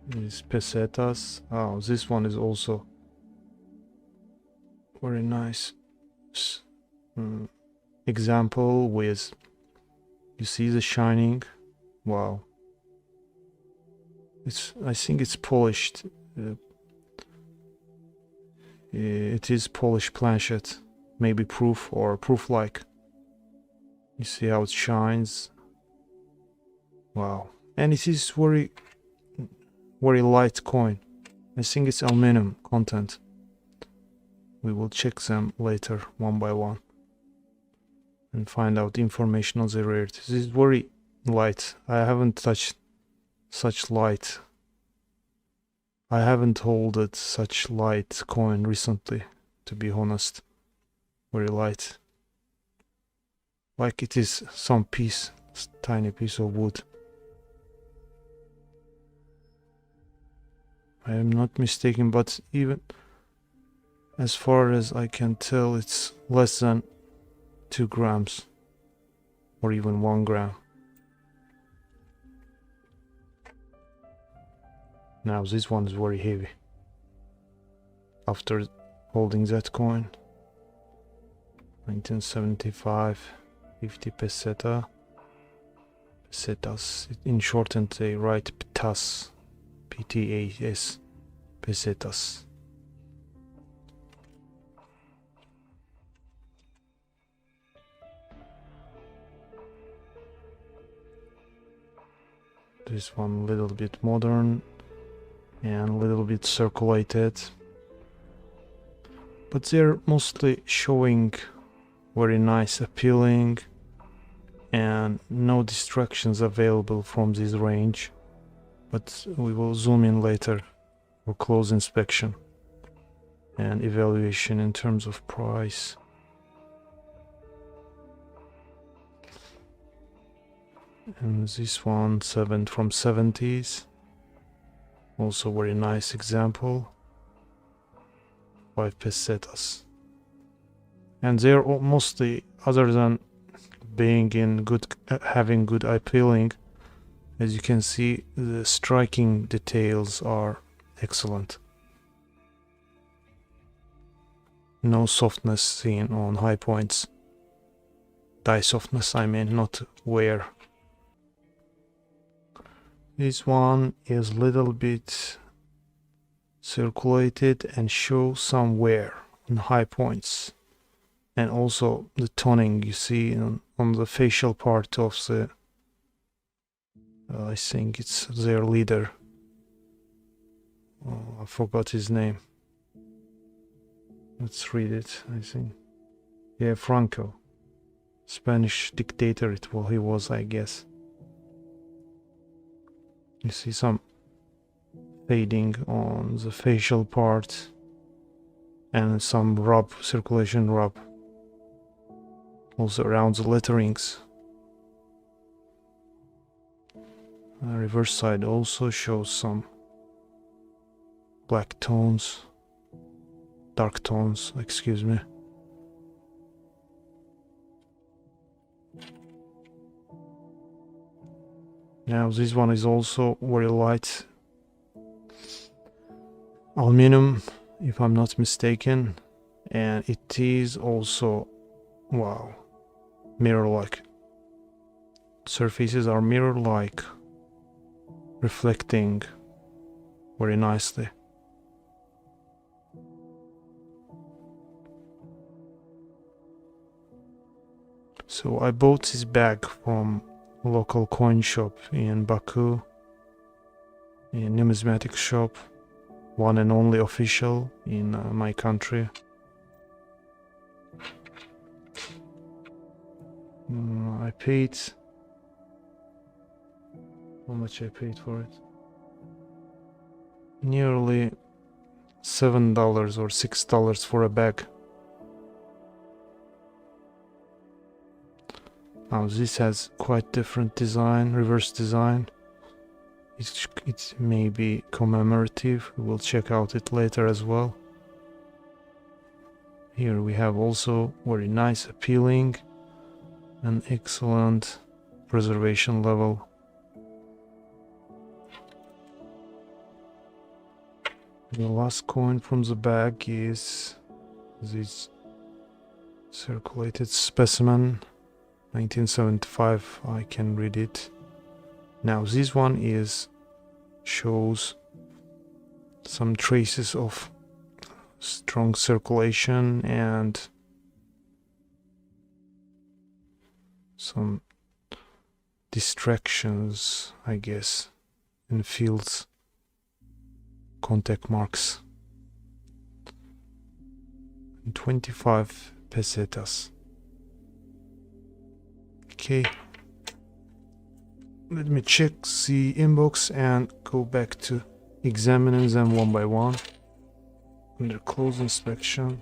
These pesetas. Oh, this one is also very nice. Example with, you see the shining. Wow. I think it's polished. It is polished planchet, maybe proof or proof-like. You see how it shines. Wow. And it is very light coin. I think it's aluminum content. We will check them later one by one and find out information on the rarity. This is very light. I haven't touched such light. I haven't holded such light coin recently, to be honest. Very light. Like it is some piece, tiny piece of wood. I am not mistaken, but even as far as I can tell, it's less than 2 grams or even 1 gram. Now this one is very heavy. After holding that coin, 1975, 50 peseta. Pesetas. In shortened they write PTAS. PTAS. Pesetas. This one a little bit modern and a little bit circulated, but they're mostly showing very nice, appealing, and no distractions available from this range. But we will zoom in later for close inspection and evaluation in terms of price. And this one, 7 from 70s. Also very nice example. 5 pesetas. And they're mostly, other than being in good, having good eye peeling, as you can see, the striking details are excellent. No softness seen on high points. Die softness, I mean, not wear. This one is a little bit circulated and shows some wear on high points. And also the toning you see on the facial part of the, I think it's their leader. Oh, I forgot his name. Let's read it, I think. Yeah, Franco. Spanish dictator, he was, I guess. You see some fading on the facial part and some rub, circulation rub. Also around the letterings. The reverse side also shows some black tones, dark tones, excuse me. Now this one is also very light aluminum, if I'm not mistaken, and it is also, wow, mirror-like. Surfaces are mirror-like, reflecting very nicely. So I bought this bag from a local coin shop in Baku, a numismatic shop, one and only official in my country. I paid, how much I paid for it? Nearly $7 or $6 for a bag. Now this has quite different design, reverse design. It may be commemorative, we will check out it later as well. Here we have also very nice appealing and excellent preservation level. The last coin from the bag is this circulated specimen, 1975. I can read it. Now this one shows some traces of strong circulation and some distractions, I guess, in fields, contact marks. 25 pesetas. Okay, let me check the inbox and go back to examining them one by one under close inspection.